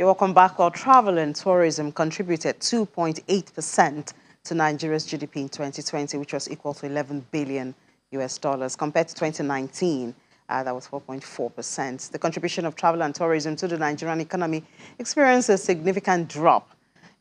You're welcome back. Well, travel and tourism contributed 2.8% to Nigeria's GDP in 2020, which was equal to 11 billion US dollars. Compared to 2019, that was 4.4%. The contribution of travel and tourism to the Nigerian economy experienced a significant drop.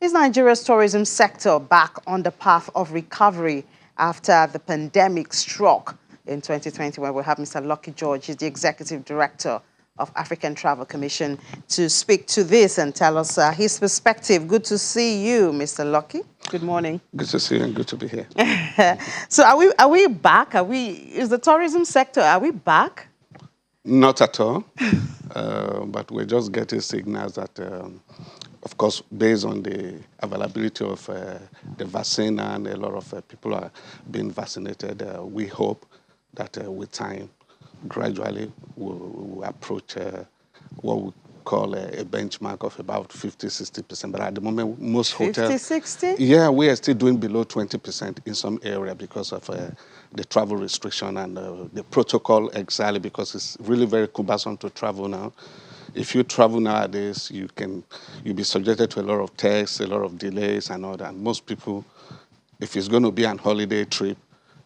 Is Nigeria's tourism sector back on the path of recovery after the pandemic struck in 2020, where we have Mr. Lucky George? He's the Executive Director of African Travel Commission, to speak to this and tell us his perspective. Good to see you, Mr. Lucky. Good morning. Good to see you and good to be here. So are we back? Is the tourism sector, are we back? Not at all, but we're just getting signals that, of course, based on the availability of the vaccine and a lot of people are being vaccinated, we hope that with time, gradually we'll approach what we call a benchmark of about 50-60%. But at the moment, most hotels... 50-60? Yeah, we are still doing below 20% in some area because of the travel restriction and the protocol exactly, because it's really very cumbersome to travel now. If you travel nowadays, you'll be subjected to a lot of tests, a lot of delays and all that. And most people, if it's going to be an holiday trip,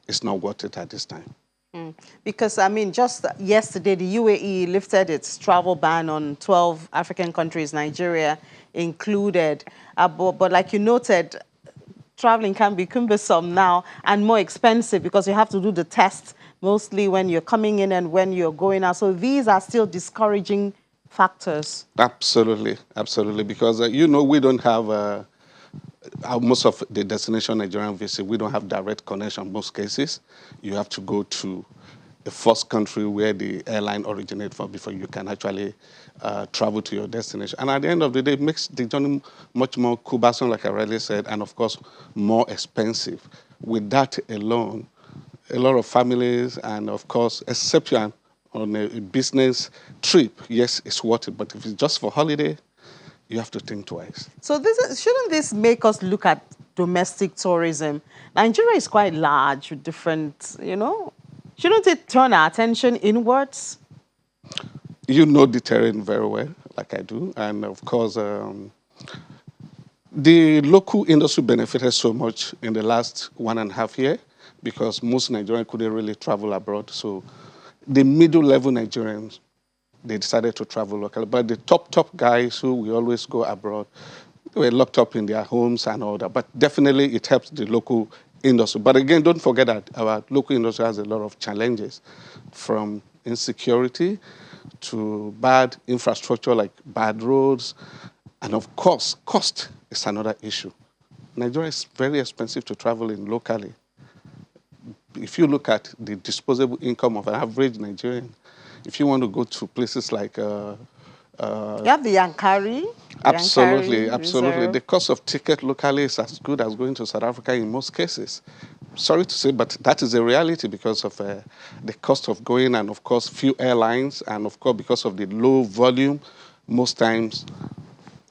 it's not worth it at this time. Because, I mean, just yesterday, the UAE lifted its travel ban on 12 African countries, Nigeria included. But like you noted, traveling can be cumbersome now and more expensive because you have to do the test mostly when you're coming in and when you're going out. So these are still discouraging factors. Absolutely, absolutely. Because, we don't have... most of the destination Nigerian visit, we don't have direct connection in most cases. You have to go to the first country where the airline originates from before you can actually travel to your destination. And at the end of the day, it makes the journey much more cumbersome, like I already said, and of course, more expensive. With that alone, a lot of families and of course, except you're on a business trip, yes, it's worth it. But if it's just for holiday, you have to think twice. So shouldn't this make us look at domestic tourism? Nigeria is quite large with different, Shouldn't it turn our attention inwards? You know the terrain very well, like I do. And of course, the local industry benefited so much in the last 1.5 years because most Nigerians couldn't really travel abroad. So the middle-level Nigerians, they decided to travel locally. But the top guys who we always go abroad, they were locked up in their homes and all that. But definitely it helps the local industry. But again, don't forget that our local industry has a lot of challenges, from insecurity to bad infrastructure like bad roads. And of course, cost is another issue. Nigeria is very expensive to travel in locally. If you look at the disposable income of an average Nigerian, if you want to go to places like... you have the Yankari. Absolutely, absolutely. Reserve. The cost of ticket locally is as good as going to South Africa in most cases. Sorry to say, but that is a reality because of the cost of going and, of course, few airlines. And, of course, because of the low volume, most times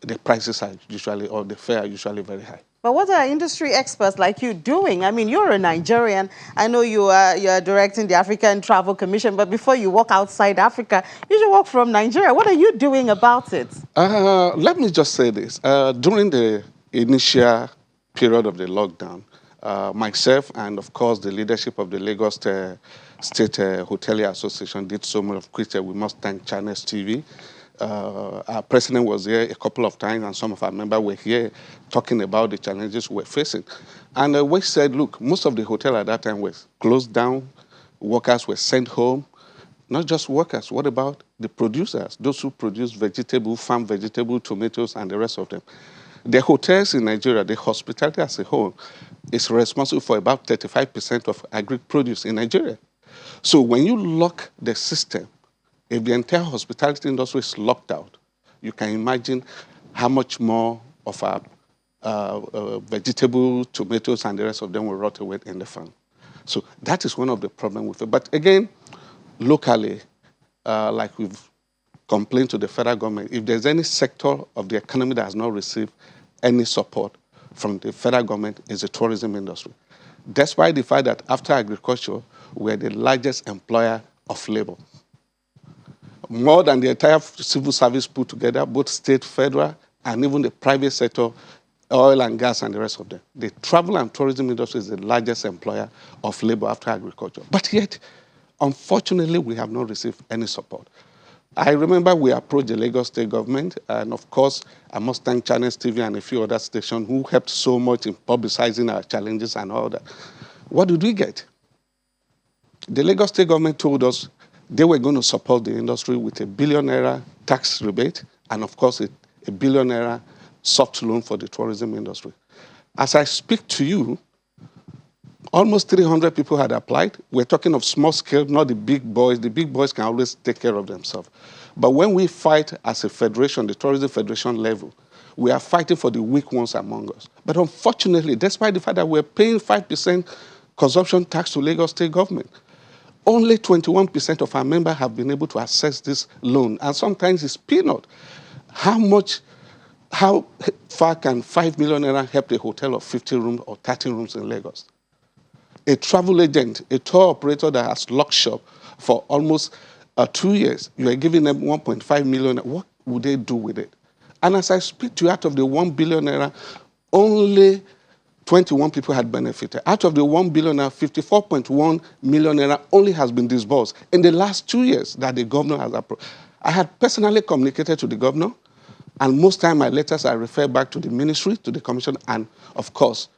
the prices are usually, or the fare are usually very high. But what are industry experts like you doing? I mean, you're a Nigerian. I know you are directing the African Travel Commission, but before you walk outside Africa, you should walk from Nigeria. What are you doing about it? Let me just say this. During the initial period of the lockdown, myself and, of course, the leadership of the Lagos State Hotelier Association did so much of which we must thank Channels TV. Our president was here a couple of times, and some of our members were here talking about the challenges we're facing. And we said, look, most of the hotel at that time was closed down. Workers were sent home. Not just workers. What about the producers, those who produce vegetable, farm vegetable, tomatoes, and the rest of them? The hotels in Nigeria, the hospitality as a whole, is responsible for about 35% of agri-produce in Nigeria. So when you lock the system, if the entire hospitality industry is locked out, you can imagine how much more of our vegetable, tomatoes, and the rest of them will rot away in the farm. So that is one of the problems with it. But again, locally, like we've complained to the federal government, if there's any sector of the economy that has not received any support from the federal government, is the tourism industry. Despite the fact that after agriculture, we're the largest employer of labor. more than the entire civil service put together, both state, federal, and even the private sector, oil and gas and the rest of them. The travel and tourism industry is the largest employer of labor after agriculture. But yet, unfortunately, we have not received any support. I remember we approached the Lagos state government, and of course, I must thank Channels TV and a few other stations who helped so much in publicizing our challenges and all that. What did we get? The Lagos state government told us they were going to support the industry with a billion-naira tax rebate and, of course, a billion-naira soft loan for the tourism industry. As I speak to you, almost 300 people had applied. We're talking of small scale, not the big boys. The big boys can always take care of themselves. But when we fight as a federation, the tourism federation level, we are fighting for the weak ones among us. But unfortunately, despite the fact that we're paying 5% consumption tax to Lagos state government, only 21% of our members have been able to access this loan. And sometimes it's peanut. How far can 5 million naira help a hotel of 50 rooms or 30 rooms in Lagos? A travel agent, a tour operator that has locked shop for almost 2 years, you are giving them 1.5 million. What would they do with it? And as I speak to you, out of the 1 billion naira, only 21 people had benefited. Out of the 1 billion naira, 54.1 million naira only has been disbursed in the last 2 years that the governor has approved. I had personally communicated to the governor, and most time my letters I refer back to the ministry, to the commission, and of course,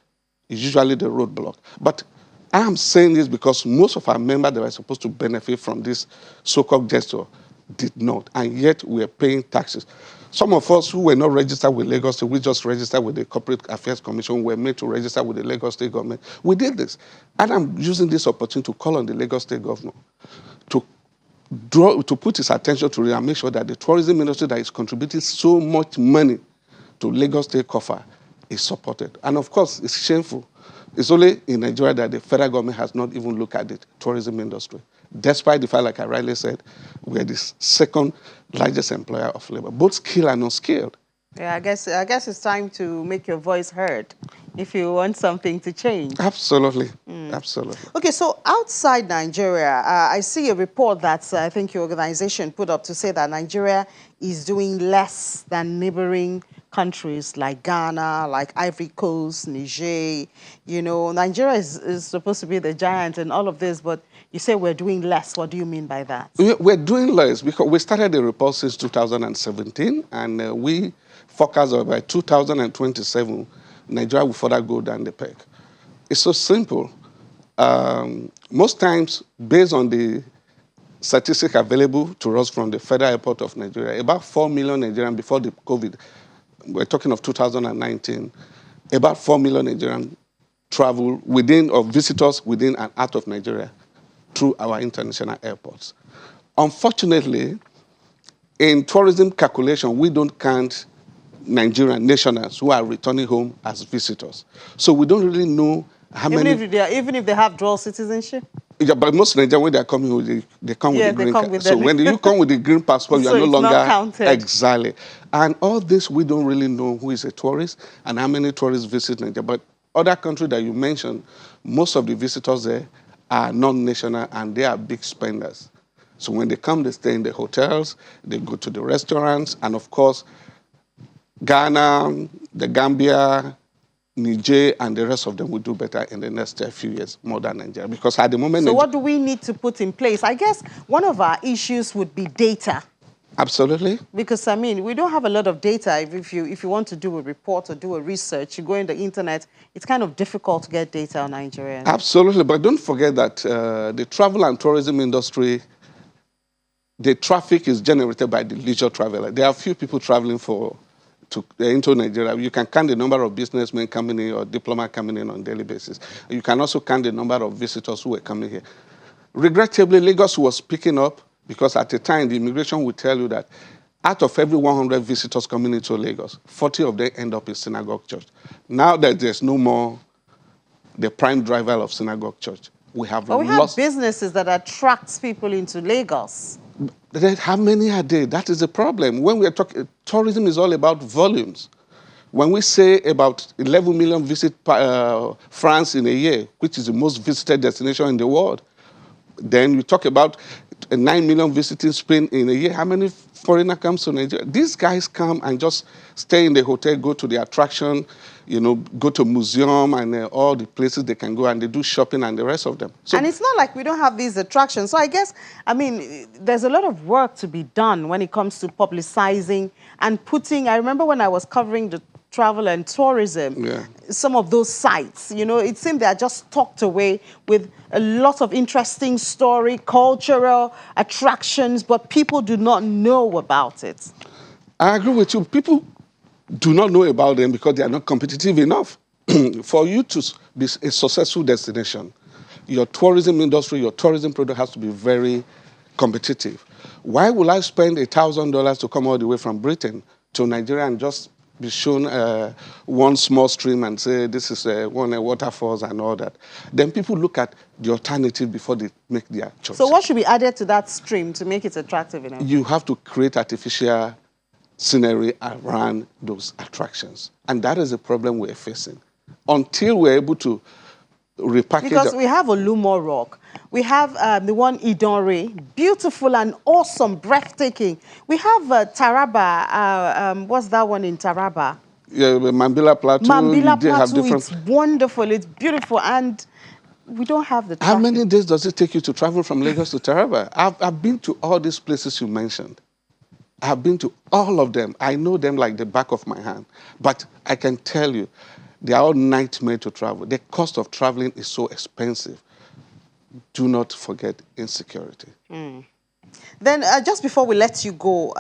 it's usually the roadblock. But I am saying this because most of our members that were supposed to benefit from this so-called gesture did not, and yet we are paying taxes. Some of us who were not registered with Lagos State, we just registered with the Corporate Affairs Commission, were made to register with the Lagos State government. We did this. And I'm using this opportunity to call on the Lagos State governor to put his attention to it and make sure that the tourism industry that is contributing so much money to Lagos State coffer is supported. And of course, it's shameful. It's only in Nigeria that the federal government has not even looked at the tourism industry. Despite the fact, like I rightly said, we are the second largest employer of labor, both skilled and unskilled. Yeah, I guess it's time to make your voice heard if you want something to change. Absolutely, absolutely. Okay, so outside Nigeria, I see a report that I think your organization put up to say that Nigeria is doing less than neighboring countries like Ghana, like Ivory Coast, Niger. You know, Nigeria is supposed to be the giant in all of this, but you say we're doing less. What do you mean by that? We're doing less because we started the report since 2017, and we forecast that by 2027, Nigeria will further go down the peg. It's so simple. Most times, based on the statistics available to us from the Federal Airport of Nigeria, about 4 million Nigerians before the COVID, we're talking of 2019, about 4 million Nigerians travel within or visitors within and out of Nigeria through our international airports. Unfortunately, in tourism calculation, we don't count Nigerian nationals who are returning home as visitors. So we don't really know how many... Even if they have dual citizenship? Yeah, but most Nigerians, when they're coming, they come with the green card. So when you come with the green passport, you are no longer... not counted. Exactly. And all this, we don't really know who is a tourist and how many tourists visit Nigeria. But other countries that you mentioned, most of the visitors there are non-national and they are big spenders. So when they come, they stay in the hotels, they go to the restaurants, and of course, Ghana, the Gambia, Niger, and the rest of them will do better in the next few years, more than Nigeria. Because at the moment... So what do we need to put in place? I guess one of our issues would be data. Absolutely. Because, I mean, we don't have a lot of data. If you want to do a report or do a research, you go on the internet, it's kind of difficult to get data on Nigeria. Absolutely. But don't forget that the travel and tourism industry, the traffic is generated by the leisure traveler. There are few people traveling into Nigeria. You can count the number of businessmen coming in or diplomats coming in on a daily basis. You can also count the number of visitors who are coming here. Regrettably, Lagos was picking up because at the time, the immigration would tell you that out of every 100 visitors coming into Lagos, 40 of them end up in synagogue church. Now that there's no more the prime driver of synagogue church, we have but we have businesses that attract people into Lagos. How many are there? That is the problem. When we are talking, tourism is all about volumes. When we say about 11 million visit France in a year, which is the most visited destination in the world, then you talk about 9 million visiting Spain in a year. How many foreigner comes to Nigeria? These guys come and just stay in the hotel, go to the attraction, you know, go to museum and all the places they can go, and they do shopping and the rest of them. So, and it's not like we don't have these attractions. So I guess, I mean, there's a lot of work to be done when it comes to publicizing and putting. I remember when I was covering the travel and tourism, some of those sites, you know, it seemed they are just tucked away with a lot of interesting story, cultural attractions, but people do not know about it. I agree with you. People do not know about them because they are not competitive enough. For you to be a successful destination, your tourism industry, your tourism product has to be very competitive. Why will I spend $1,000 to come all the way from Britain to Nigeria and just be shown one small stream and say this is one waterfalls and all that? Then people look at the alternative before they make their choice. So what should be added to that stream to make it attractive enough? You have to create artificial scenery around those attractions. And that is the problem we're facing. Until we're able to repackage... Because we have Olumo Rock. We have the one Idonre, beautiful and awesome, breathtaking. We have Taraba, what's that one in Taraba? Yeah, Mambila Plateau. Mambila They have Plateau, different... it's wonderful, it's beautiful, and we don't have the traffic. How many days does it take you to travel from Lagos to Taraba? I've been to all these places you mentioned. I've been to all of them. I know them like the back of my hand. But I can tell you, they are all nightmare to travel. The cost of traveling is so expensive. Do not forget insecurity. Then just before we let you go,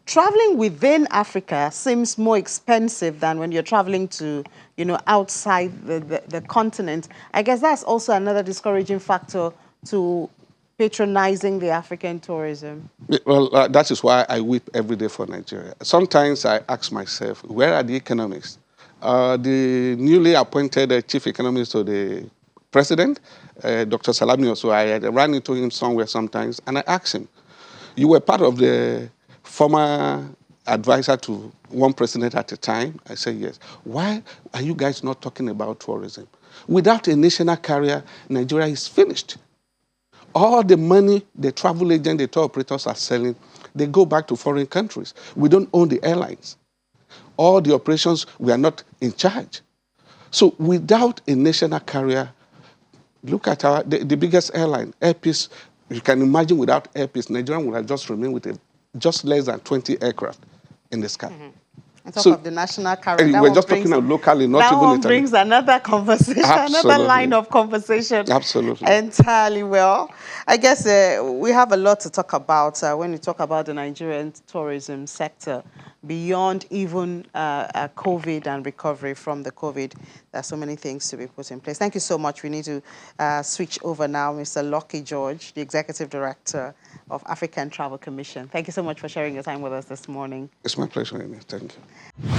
traveling within Africa seems more expensive than when you're traveling to, you know, outside the continent. I guess that's also another discouraging factor to patronizing the African tourism. Well, that is why I weep every day for Nigeria. Sometimes I ask myself, where are the economists? The newly appointed chief economist of the president, Dr. Salami, so I ran into him somewhere sometimes, and I asked him, you were part of the former advisor to one president at a time? I said, yes. Why are you guys not talking about tourism? Without a national carrier, Nigeria is finished. All the money the travel agent, the tour operators are selling, they go back to foreign countries. We don't own the airlines. All the operations, we are not in charge. So without a national carrier, look at the biggest airline, Air Peace. You can imagine without Air Peace, Nigeria would have just remained with just less than 20 aircraft in the sky. On top of the national carrier. We're just talking of locally, not that even one brings another conversation, Absolutely. another line of conversation. Absolutely. Entirely. Well, I guess we have a lot to talk about when we talk about the Nigerian tourism sector. Beyond even COVID and recovery from the COVID, there are so many things to be put in place. Thank you so much. We need to switch over now. Mr. Lucky George, the Executive Director of African Travel Commission. Thank you so much for sharing your time with us this morning. It's my pleasure, Amy. Thank you.